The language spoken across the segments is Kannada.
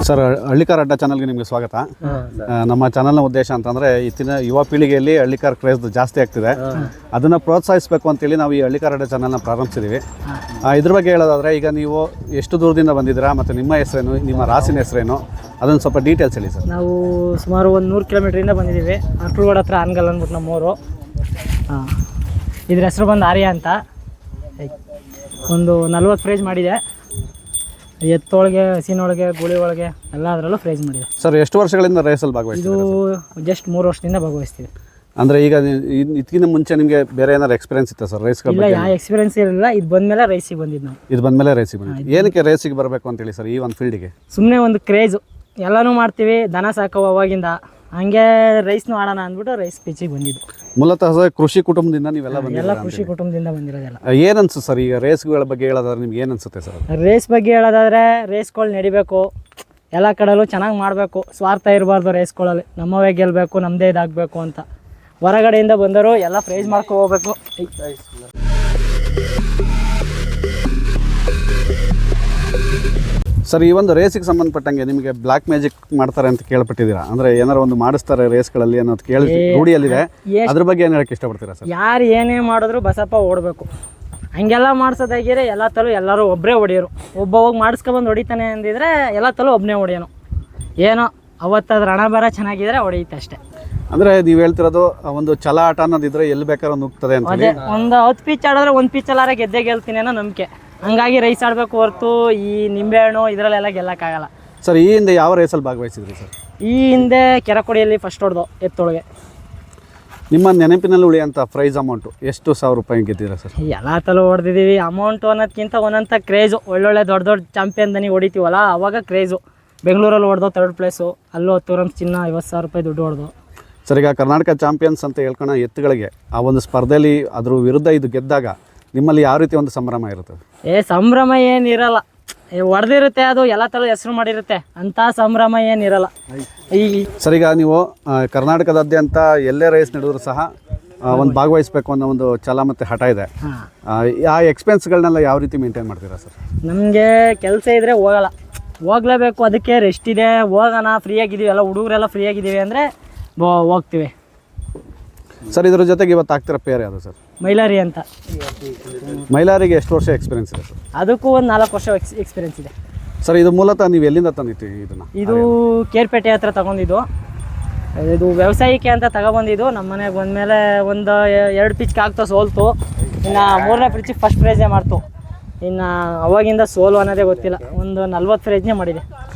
ಸರ್, ಹಳ್ಳಿಕಾರ್ ಅಡ್ಡ ಚಾನಲ್ಗೆ ನಿಮಗೆ ಸ್ವಾಗತ. ನಮ್ಮ ಚಾನಲ್ನ ಉದ್ದೇಶ ಅಂತಂದರೆ ಇತ್ತಿನ ಯುವ ಪೀಳಿಗೆಯಲ್ಲಿ ಹಳ್ಳಿಕಾರ್ ಕ್ರೇಜ್ ಜಾಸ್ತಿ ಆಗ್ತಿದೆ. ಅದನ್ನು ಪ್ರೋತ್ಸಾಹಿಸಬೇಕು ಅಂತೇಳಿ ನಾವು ಈ ಹಳ್ಳಿಕಾರ್ ಅಡ್ಡ ಚಾನಲ್ನ ಪ್ರಾರಂಭಿಸಿದ್ದೀವಿ. ಇದ್ರ ಬಗ್ಗೆ ಹೇಳೋದಾದರೆ, ಈಗ ನೀವು ಎಷ್ಟು ದೂರದಿಂದ ಬಂದಿದ್ದೀರಾ ಮತ್ತು ನಿಮ್ಮ ಹೆಸರೇನು, ನಿಮ್ಮ ರಾಸಿನ ಹೆಸರೇನು, ಅದನ್ನು ಸ್ವಲ್ಪ ಡೀಟೇಲ್ಸ್ ಹೇಳಿ ಸರ್. ನಾವು ಸುಮಾರು ಒಂದು 100 ಕಿಲೋಮೀಟ್ರಿಂದ ಬಂದಿದ್ದೀವಿ. ಅರ್ಕಲ್ಗೋಡ್ ಹತ್ರ ಆನ್ಗಲ್ ಅಂದ್ಬಿಟ್ಟು ನಮ್ಮೂರು. ಇದ್ರ ಹೆಸರು ಬಂದು ಆರ್ಯ ಅಂತ. ಒಂದು 40 ಪ್ರೈಸ್ ಮಾಡಿದೆ. ಎತ್ತೊಳಗೆ, ಹಸಿನೊಳಗೆ, ಗುಳಿ ಒಳಗೆ ಎಲ್ಲ ಅದರಲ್ಲೂ ಪ್ರೈಸ್ ಮಾಡಿದೆ. ಸರ್, ಎಷ್ಟು ವರ್ಷಗಳಿಂದ ರೇಸಲ್ಲಿ ಭಾಗವಹಿಸ್ತೀವಿ? ಇದು ಜಸ್ಟ್ 3 ವರ್ಷದಿಂದ ಭಾಗವಹಿಸ್ತೀವಿ. ಅಂದರೆ ಈಗ ಇದಕ್ಕಿಂತ ಮುಂಚೆ ನಿಮಗೆ ಬೇರೆ ಏನಾದ್ರು ಎಕ್ಸ್ಪೀರಿಯನ್ಸ್ ಇತ್ತು ಸರ್ ರೇಸ್ಗಳ? ಇಲ್ಲ, ಯಾವ ಎಕ್ಸ್ಪೀರಿಯನ್ಸ್ ಇರಲಿಲ್ಲ. ಇದು ಬಂದಮೇಲೆ ರೇಸಿಗೆ ಬಂದಿದ್ದು ನಾವು. ಇದು ಬಂದಮೇಲೆ ರೇಸಿಗೆ ಬಂದಿದ್ದು. ಏನಕ್ಕೆ ರೇಸಿಗೆ ಬರಬೇಕು ಅಂತೇಳಿ ಸರ್ ಈ ಒಂದು ಫೀಲ್ಡಿಗೆ? ಸುಮ್ಮನೆ ಒಂದು ಕ್ರೇಜು. ಎಲ್ಲನೂ ಮಾಡ್ತೀವಿ, ದನ ಸಾಕೋ ಅವಾಗಿಂದ. ಹಂಗೆ ರೈಸ್ನು ಆಡೋಣ ಅಂದ್ಬಿಟ್ಟು ರೈಸ್ ಪಿಚ್ಚಿಗೆ ಬಂದಿದ್ದು. ಮೂಲತಃ ಕೃಷಿ ಕುಟುಂಬದಿಂದ ನೀವೆಲ್ಲ ಬಂದಿದ್ದೀರಾ? ಎಲ್ಲ ಕೃಷಿ ಕುಟುಂಬದಿಂದ ಬಂದಿರೋದೆಲ್ಲ. ಏನು ಅನ್ಸುತ್ತೆ ಸರ್ ಈಗ ರೇಸ್ಗಳ ಬಗ್ಗೆ ಹೇಳೋದಾದ್ರೆ ನಿಮ್ಗೆ ಏನು ಅನ್ಸುತ್ತೆ ಸರ್? ರೇಸ್ ಬಗ್ಗೆ ಹೇಳೋದಾದರೆ, ರೇಸ್ಗಳು ನಡಿಬೇಕು, ಎಲ್ಲ ಕಡೆಯಲ್ಲೂ ಚೆನ್ನಾಗಿ ಮಾಡಬೇಕು. ಸ್ವಾರ್ಥ ಇರಬಾರ್ದು ರೇಸ್ಗಳಲ್ಲಿ. ನಮ್ಮವೇ ಗೆಲ್ಲಬೇಕು, ನಮ್ಮದೇ ಇದಾಗಬೇಕು ಅಂತ. ಹೊರಗಡೆಯಿಂದ ಬಂದರು ಎಲ್ಲ ಪ್ರೈಸ್ ಮಾಡ್ಕೊ ಹೋಗ್ಬೇಕು. ಸರ್, ಈ ಒಂದು ರೇಸಿಗೆ ಸಂಬಂಧಪಟ್ಟಂಗೆ ನಿಮಗೆ ಬ್ಲ್ಯಾಕ್ ಮ್ಯಾಜಿಕ್ ಮಾಡ್ತಾರೆ ಅಂತ ಕೇಳ್ಪಟ್ಟಿದ್ದೀರಾ? ಅಂದರೆ ಏನಾರು ಒಂದು ಮಾಡಿಸ್ತಾರೆ ರೇಸ್ಗಳಲ್ಲಿ ಅನ್ನೋದು ಕೇಳಿ ರೂಢಿಯಲ್ಲಿದೆ. ಅದ್ರ ಬಗ್ಗೆ ಏನು ಹೇಳಕ್ಕೆ ಇಷ್ಟಪಡ್ತೀರಾ ಸರ್? ಯಾರು ಏನೇ ಮಾಡಿದ್ರು ಬಸಪ್ಪ ಓಡಬೇಕು. ಹಂಗೆಲ್ಲ ಮಾಡಿಸೋದಾಗಿದ್ರೆ ಎಲ್ಲ ತಲೂ ಎಲ್ಲರೂ ಒಬ್ಬರೇ ಹೊಡಿಯೋರು. ಒಬ್ಬ ಹೋಗಿ ಮಾಡಿಸ್ಕೊಬಂದು ಹೊಡಿತಾನೆ ಅಂದಿದ್ರೆ ಎಲ್ಲ ತಲೂ ಒಬ್ಬನೇ ಹೊಡಿಯೋನು. ಏನೋ ಅವತ್ತದ್ರ ಹಣ ಬರ ಚೆನ್ನಾಗಿದ್ರೆ ಹೊಡೆಯುತ್ತೆ ಅಷ್ಟೇ. ಅಂದರೆ ನೀವು ಹೇಳ್ತಿರೋದು ಒಂದು ಛಲ ಆಟ ಅನ್ನೋದಿದ್ರೆ ಎಲ್ಲಿ ಬೇಕಾದ್ರೂ ನುಗ್ತದೆ ಅಂತ. ಅದೇ, ಒಂದು 10 ಪಿಚ್ ಆಡಿದ್ರೆ 1 ಪಿಚ್ಚಲ್ಲಾರ ಗೆದ್ದೇ ಗೆಲ್ತೀನಿ ಅನ್ನೋ ನಂಬಿಕೆ. ಹಂಗಾಗಿ ರೈಸ್ ಆಡಬೇಕು ಹೊರತು ಈ ನಿಂಬೆಹಣ್ಣು ಇದರಲ್ಲೆಲ್ಲ ಗೆಲ್ಲಕ್ಕಾಗಲ್ಲ. ಸರ್, ಈ ಹಿಂದೆ ಯಾವ ರೇಸಲ್ಲಿ ಭಾಗವಹಿಸಿದ್ರಿ ಸರ್? ಈ ಹಿಂದೆ ಕೆರಕೊಡಿಯಲ್ಲಿ ಫಸ್ಟ್ ಹೊಡೆದು ಎತ್ತೊಳಗೆ. ನಿಮ್ಮ ನೆನಪಿನಲ್ಲಿ ಉಳಿಯೋಂಥ ಪ್ರೈಸ್ ಅಮೌಂಟು ಎಷ್ಟು ಸಾವಿರ ರೂಪಾಯಿ ಗೆದ್ದಿರಾ ಸರ್? ಎಲ್ಲ ತಲೂ ಹೊಡೆದಿದ್ದೀವಿ. ಅಮೌಂಟು ಅನ್ನೋದಕ್ಕಿಂತ ಒಂದೊಂಥ ಕ್ರೇಜು. ಒಳ್ಳೊಳ್ಳೆ ದೊಡ್ಡ ದೊಡ್ಡ ಚಾಂಪಿಯನ್ ದನಿ ಹೊಡಿತೀವಲ್ಲ, ಅವಾಗ ಕ್ರೇಜು. ಬೆಂಗಳೂರಲ್ಲಿ ಹೊಡೆದು 3rd ಪ್ಲೇಸು. ಅಲ್ಲೂ 10 ರನ್ಸ್ ಚಿನ್ನ, 50,000 ರೂಪಾಯಿ ದುಡ್ಡು ಹೊಡೆದು. ಸರ್, ಈಗ ಕರ್ನಾಟಕ ಚಾಂಪಿಯನ್ಸ್ ಅಂತ ಹೇಳ್ಕೊಳೋ ಎತ್ತುಗಳಿಗೆ ಆ ಒಂದು ಸ್ಪರ್ಧೆಯಲ್ಲಿ ಅದ್ರ ವಿರುದ್ಧ ಇದು ಗೆದ್ದಾಗ ನಿಮ್ಮಲ್ಲಿ ಯಾವ ರೀತಿ ಒಂದು ಸಂಭ್ರಮ ಇರುತ್ತೆ? ಸಂಭ್ರಮ ಏನಿರಲ್ಲ. ಹೊಡೆದಿರುತ್ತೆ, ಅದು ಎಲ್ಲ ಥರ ಹೆಸರು ಮಾಡಿರುತ್ತೆ. ಅಂಥ ಸಂಭ್ರಮ ಏನಿರಲ್ಲ. ಸರ್, ಈಗ ನೀವು ಕರ್ನಾಟಕದಾದ್ಯಂತ ಎಲ್ಲೇ ರೇಸ್ ನಡೆದ್ರು ಸಹ ಒಂದು ಭಾಗವಹಿಸಬೇಕು ಅನ್ನೋ ಒಂದು ಛಲ ಮತ್ತು ಹಠ ಇದೆ. ಆ ಎಕ್ಸ್ಪೆನ್ಸ್ಗಳನ್ನೆಲ್ಲ ಯಾವ ರೀತಿ ಮೇಂಟೈನ್ ಮಾಡ್ತೀರಾ ಸರ್? ನಮಗೆ ಕೆಲಸ ಇದ್ದರೆ ಹೋಗಲ್ಲ, ಹೋಗಲೇಬೇಕು. ಅದಕ್ಕೆ ರೆಸ್ಟ್ ಇದೆ, ಹೋಗೋಣ, ಫ್ರೀಯಾಗಿದ್ದೀವಿ, ಎಲ್ಲ ಹುಡುಗರೆಲ್ಲ ಫ್ರೀಯಾಗಿದ್ದೀವಿ ಅಂದರೆ ಹೋಗ್ತೀವಿ. ಸರ್, ಇದ್ರ ಜೊತೆಗೆ ಇವತ್ತು ಆಗ್ತಿರೋ ಪೇರ್ ಯಾವುದು ಸರ್? ಮೈಲಾರಿ ಅಂತ. ಮೈಲಾರಿಗೆ ಎಷ್ಟು ವರ್ಷ ಎಕ್ಸ್ಪೀರಿಯನ್ಸ್ ಇದೆ ಸರ್? ಅದಕ್ಕೂ ಒಂದು 4 ವರ್ಷ ಎಕ್ಸ್ಪೀರಿಯನ್ಸ್ ಇದೆ. ಸರ್, ಇದು ಮೂಲತಃ ನೀವು ಎಲ್ಲಿಂದ ತಂದಿದ್ದೀವಿ ಇದನ್ನು? ಇದು ಕೇರ್ಪೇಟೆ ಹತ್ರ ತಗೊಂಡಿದ್ದು. ಇದು ವ್ಯವಸಾಯಕ್ಕೆ ಅಂತ ತಗೊಬಂದಿದ್ದು. ನಮ್ಮ ಮನೆಗೆ ಬಂದಮೇಲೆ ಒಂದು 2 ಪಿಚ್ಗೆ ಆಗ್ತಾ ಸೋಲ್ತು. ಇನ್ನು 3ನೇ ಪಿಚ್ಗೆ ಫಸ್ಟ್ ಪ್ರೈಸೇ ಮಾಡ್ತು. ಇನ್ನು ಅವಾಗಿಂದ ಸೋಲು ಅನ್ನೋದೇ ಗೊತ್ತಿಲ್ಲ. ಒಂದು 40 ಪ್ರೈಸ್ನೇ ಮಾಡಿದೆ.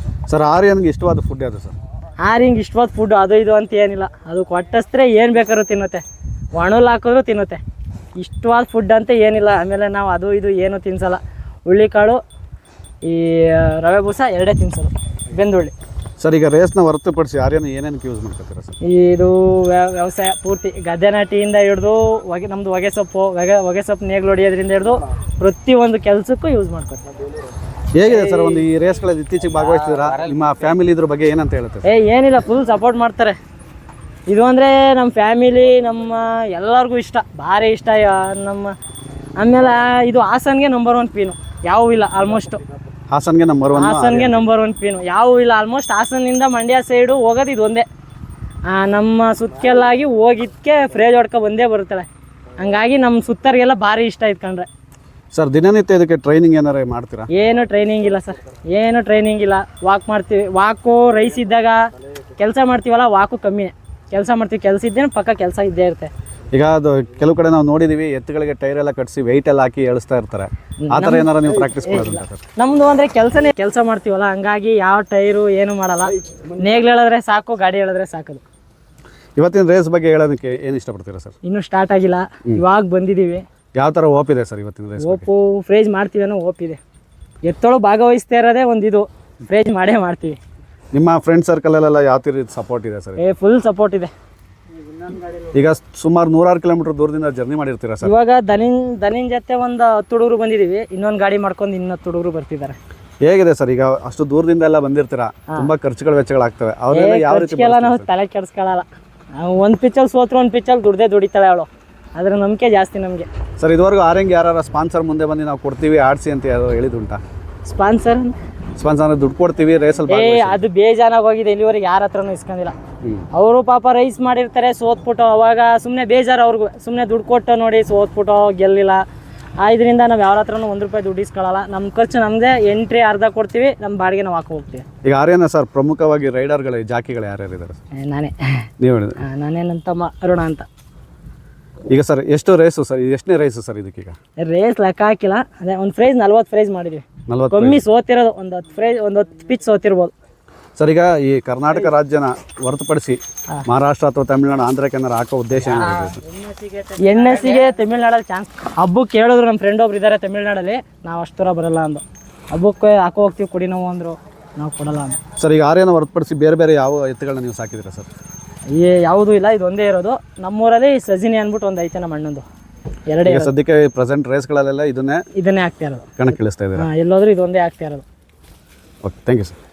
ಸರ್, ಆರ್ಯನ್ಗೆ ಇಷ್ಟವಾದ ಫುಡ್ ಯಾವುದು ಸರ್? ಆರ್ಯಂಗೆ ಇಷ್ಟವಾದ ಫುಡ್ ಅದು ಇದು ಅಂತ ಏನಿಲ್ಲ. ಅದು ಕೊಟ್ಟಿಸಿದ್ರೆ ಏನು ಬೇಕಾದ್ರೂ ತಿನ್ನುತ್ತೆ, ಒಣಲ್ ಹಾಕಿದ್ರು ತಿನ್ನುತ್ತೆ. ಇಷ್ಟವಾದ ಫುಡ್ ಅಂತ ಏನಿಲ್ಲ. ಆಮೇಲೆ ನಾವು ಅದು ಇದು ಏನೂ ತಿನ್ಸಲ್ಲ. ಹುಳ್ಳಿಕಾಳು, ಈ ರವೆ ಬೂಸ ಎರಡೇ ತಿನ್ಸೋದು, ಬೆಂದುಳ್ಳಿ. ಸರ್, ಈಗ ರೇಸ್ನ ಹೊರತುಪಡಿಸಿ ಆರ್ಯನ ಏನೇನಕ್ಕೆ ಯೂಸ್ ಮಾಡ್ಕೊತೀರಾ ಸರ್? ಇದು ವ್ಯವಸಾಯ ಪೂರ್ತಿ ಗದ್ದೆ ನಾಟಿಯಿಂದ ಹಿಡಿದು ನಮ್ಮದು ಹೊಗೆ ಸೊಪ್ಪು ನೇಗ್ಲು ಹೊಡಿಯೋದ್ರಿಂದ ಹಿಡಿದು ಪ್ರತಿಯೊಂದು ಕೆಲಸಕ್ಕೂ ಯೂಸ್ ಮಾಡ್ಕೊತೀವಿ. ಹೇಗಿದೆ ಸರ್ ಒಂದು ಈ ರೇಸ್ಗಳಲ್ಲಿ ಇತ್ತೀಚೆಗೆ ಭಾಗವಹಿಸ್ತಿದ್ದೀರಾ? ನಿಮ್ಮ ಫ್ಯಾಮಿಲಿ ಇದ್ರ ಬಗ್ಗೆ ಏನಂತ ಹೇಳುತ್ತೆ? ಏನಿಲ್ಲ, ಫುಲ್ ಸಪೋರ್ಟ್ ಮಾಡ್ತಾರೆ. ಇದು ಅಂದರೆ ನಮ್ಮ ಫ್ಯಾಮಿಲಿ, ನಮ್ಮ ಎಲ್ಲರಿಗೂ ಇಷ್ಟ, ಭಾರಿ ಇಷ್ಟ ನಮ್ಮ. ಆಮೇಲೆ ಇದು ಹಾಸನ್ಗೆ ನಂಬರ್ 1 ಪೀನು, ಯಾವೂ ಇಲ್ಲ ಆಲ್ಮೋಸ್ಟು. ಹಾಸನ್ಗೆ ನಂಬರ್ 1 ಪೀನು ಯಾವೂ ಇಲ್ಲ ಆಲ್ಮೋಸ್ಟ್. ಹಾಸನಿಂದ ಮಂಡ್ಯ ಸೈಡು ಹೋಗೋದು ಇದು ಒಂದೇ. ನಮ್ಮ ಸುತ್ತಕೆಲ್ಲಾಗಿ ಹೋಗಿದ್ದಕ್ಕೆ ಫ್ರೇಜ್ ಹೊಡ್ಕೊ ಬಂದೇ ಬರುತ್ತಲ್ಲ. ಹಂಗಾಗಿ ನಮ್ಮ ಸುತ್ತರಿಗೆಲ್ಲ ಭಾರಿ ಇಷ್ಟ ಇದ್ಕೊಂಡ್ರೆ. ಸರ್, ದಿನನಿತ್ಯ ಇದಕ್ಕೆ ಟ್ರೈನಿಂಗ್ ಏನಾರು ಮಾಡ್ತೀರಾ? ಏನು ಟ್ರೈನಿಂಗ್ ಇಲ್ಲ ಸರ್, ಏನು ಟ್ರೈನಿಂಗ್ ಇಲ್ಲ. ವಾಕ್ ಮಾಡ್ತೀವಿ. ವಾಕು ರೈಸ್ ಇದ್ದಾಗ ಕೆಲಸ ಮಾಡ್ತೀವಲ್ಲ, ವಾಕು ಕಮ್ಮಿನೇ ಕೆಲಸ ಮಾಡ್ತೀವಿ. ಕೆಲಸ ಇದ್ದೇನೆ ಪಕ್ಕ ಕೆಲಸ ಇದ್ದೇ ಇರುತ್ತೆ. ಈಗ ಅದು ಕೆಲವು ಕಡೆ ನಾವು ನೋಡಿದ್ದೀವಿ, ಎತ್ತುಗಳಿಗೆ ಟೈರ್ ಎಲ್ಲ ಕಟ್ಟಿಸಿ ವೆಯ್ಟ್ ಎಲ್ಲ ಹಾಕಿ ಎಳಿಸ್ತಾ ಇರ್ತಾರೆ. ಆ ಥರ ಏನಾರು ನೀವು ಪ್ರಾಕ್ಟೀಸ್ ಮಾಡೋದು ಸರ್? ನಮ್ಮದು ಅಂದರೆ ಕೆಲಸ ಮಾಡ್ತೀವಲ್ಲ, ಹಂಗಾಗಿ ಯಾವ ಟೈರು ಏನು ಮಾಡಲ್ಲ. ನೇಗ್ಲು ಹೇಳಿದ್ರೆ ಸಾಕು, ಗಾಡಿ ಹೇಳಿದ್ರೆ ಸಾಕೋದು. ಇವತ್ತಿನ ರೇಸ್ ಬಗ್ಗೆ ಹೇಳೋದಕ್ಕೆ ಏನು ಇಷ್ಟಪಡ್ತೀರಾ ಸರ್? ಇನ್ನೂ ಸ್ಟಾರ್ಟ್ ಆಗಿಲ್ಲ, ಇವಾಗ ಬಂದಿದ್ದೀವಿ. ಯಾವ ಥರ ಓಪ್ ಇದೆ ಸರ್ ಇವತ್ತಿನ ರೇಸ್? ಓಪು ಫ್ರೇಜ್ ಮಾಡ್ತೀವಿ ಅನ್ನೋ ಓಪ್ ಇದೆ. ಎತ್ತೊಳು ಭಾಗವಹಿಸ್ತಾ ಇರೋದೇ ಒಂದು ಫ್ರೇಜ್ ಮಾಡೇ ಮಾಡ್ತೀವಿ. ನಿಮ್ಮ ಫ್ರೆಂಡ್ ಸರ್ಕಲಲ್ಲೆಲ್ಲ ಯಾವ ಥರ ಸಪೋರ್ಟ್ ಇದೆ ಸರ್? ಫುಲ್ ಸಪೋರ್ಟ್ ಇದೆ. ಈಗ ಸುಮಾರು 106 ಕಿಲೋಮೀಟರ್ ದೂರದಿಂದ ಜರ್ನಿ ಮಾಡಿರ್ತೀರಾ ಸರ್? ಇವಾಗ ದನಿನ ಜೊತೆ ಒಂದು 10 ಹುಡುಗರು ಬಂದಿದ್ದೀವಿ. ಇನ್ನೊಂದು ಗಾಡಿ ಮಾಡ್ಕೊಂಡು 10 ಹುಡುಗರು ಬರ್ತಿದ್ದಾರೆ. ಹೇಗಿದೆ ಸರ್ ಈಗ ಅಷ್ಟು ದೂರದಿಂದ ಎಲ್ಲ ಬಂದಿರ್ತೀರಾ, ತುಂಬಾ ಖರ್ಚುಗಳು ವೆಚ್ಚಗಳಾಗ್ತವೆ, ಅವರೆಲ್ಲ ಯಾವ ರೀತಿ? ನಾವು ತಲೆ ಕೆಡಿಸ್ಕೊಳ್ಳಲ್ಲ. 1 ಪಿಚ್ಚಲ್ಲಿ ಸೋತ್ರು 1 ಪಿಚ್ಚಲ್ಲಿ ದುಡಿತಾಳೆ ಅವಳು. ಅದರ ನಂಬಿಕೆ ಜಾಸ್ತಿ ನಮಗೆ. ಸರ್, ಇದುವರೆಗೂ ಆರ್ಯಂಗೆ ಯಾರು ಸ್ಪಾನ್ಸರ್ ಮುಂದೆ ಬಂದು ನಾವು ಕೊಡ್ತೀವಿ ಆಡಿಸಿ ಅಂತ ಯಾರು ಹೇಳಿದುಂಟಾ? ಸ್ಪಾನ್ಸರ್ ಸ್ಪಾನ್ಸರ್ ಅಂದರೆ ದುಡ್ಡು ಕೊಡ್ತೀವಿ ರೇಸಲ್ಲಿ ಅದು ಬೇಜಾನಾಗಿ ಹೋಗಿದೆ, ಇಲ್ಲಿವರೆಗೆ ಯಾರ ಹತ್ರನೂ ಇಸ್ಕೊಂಡಿಲ್ಲ. ಹ್ಞೂ ಅವರು ಪಾಪ ರೈಸ್ ಮಾಡಿರ್ತಾರೆ, ಸೋತ್ಬಿಟ್ಟು ಅವಾಗ ಸುಮ್ಮನೆ ಬೇಜಾರು ಅವ್ರಿಗೂ, ಸುಮ್ಮನೆ ದುಡ್ಡು ಕೊಟ್ಟು ನೋಡಿ ಸೋತ್ಬಿಟ್ಟು ಗೆಲ್ಲಿಲ್ಲ. ಇದರಿಂದ ನಾವು ಯಾರ ಹತ್ರನೂ ₹1 ದುಡ್ಡು ಇಸ್ಕೊಳ್ಳಲ್ಲ. ನಮ್ಮ ಖರ್ಚು ನಮ್ಮದೇ, ಎಂಟ್ರಿ ಅರ್ಧ ಕೊಡ್ತೀವಿ, ನಮ್ಮ ಬಾಡಿಗೆ ನಾವು ಹಾಕಿ ಹೋಗ್ತೀವಿ. ಈಗ ಆರ್ಯನ ಸರ್ ಪ್ರಮುಖವಾಗಿ ರೈಡರ್ಗಳು ಜಾಕಿಗಳು ಯಾರ್ಯಾರು ಇದ್ದಾರೆ ಸರ್? ನಾನೇ ನೀವು ಹೇಳಿದ್ರೆ ನಾನೇ ನನ್ನ ತಮ್ಮ ಅರುಣ ಅಂತ. ಈಗ ಸರ್ ಎಷ್ಟು ರೇಸು ಸರ್, ಎಷ್ಟನೇ ರೇಸು ಸರ್ ಇದಕ್ಕೀಗ? ರೇಸ್ ಲೆಕ್ಕ ಹಾಕಿಲ್ಲ, ಅದೇ ಒಂದು ಪ್ರೈಸ್ 40 ಪ್ರೈಸ್ ಮಾಡಿದ್ವಿ. 40 ಕಮ್ಮಿ ಸೋತಿರೋದು ಒಂದು 10 ಪ್ರೈಸ್, ಒಂದು 10 ಪಿಚ್ ಸೋತಿರ್ಬೋದು ಸರ್. ಈಗ ಈ ಕರ್ನಾಟಕ ರಾಜ್ಯನ ಹೊರತುಪಡಿಸಿ ಮಹಾರಾಷ್ಟ್ರ ಅಥವಾ ತಮಿಳುನಾಡು, ಆಂಧ್ರ, ಕನ್ನಡ ಹಾಕೋ ಉದ್ದೇಶ ಏನಿದೆ ಸರ್? NSಗೆ ತಮಿಳ್ನಾಡಲ್ಲಿ ಚಾನ್ಸ್. ಹಬ್ಬಕ್ಕೆ ಹೇಳಿದ್ರು, ನಮ್ಮ ಫ್ರೆಂಡ್ ಒಬ್ರು ಇದ್ದಾರೆ ತಮಿಳ್ನಾಡಲ್ಲಿ, ನಾವು ಅಷ್ಟು ದೂರ ಬರಲ್ಲ ಅಂದು. ಹಬ್ಬಕ್ಕೆ ಹಾಕೋ ಹೋಗ್ತೀವಿ, ಕುಡಿ ನಾವು ಅಂದರು, ನಾವು ಕೊಡಲ್ಲ ಅಂದು. ಸರ್ ಈಗ ಆರ್ಯನ ಹೊರತುಪಡಿಸಿ ಬೇರೆ ಬೇರೆ ಯಾವ ಎತ್ತುಗಳನ್ನ ನೀವು ಸಾಕಿದ್ದೀರಾ ಸರ್? ಯಾವುದೂ ಇಲ್ಲ, ಇದು ಒಂದೇ ಇರೋದು. ನಮ್ಮೂರಲ್ಲಿ ಸಜಿನಿ ಅಂದ್ಬಿಟ್ಟು ಒಂದು ಐತೆ ನಮ್ಮ ಅಣ್ಣಂದು, ಎರಡೇ. ಈಗ ಸದ್ಯಕ್ಕೆ ಪ್ರೆಸೆಂಟ್ ರೇಸ್ಗಳಲ್ಲೆಲ್ಲ ಇದನ್ನೇ ಇದನ್ನೇ ಆಗ್ತಾ ಇರೋದು, ಕಣಕ್ಕೆ ಇಳಿಸ್ತಾ ಇದ್ದೀರಾ? ಎಲ್ಲೋದ್ರೂ ಇದೊಂದೇ ಆಗ್ತಾ ಇರೋದು. Okay, thank you sir.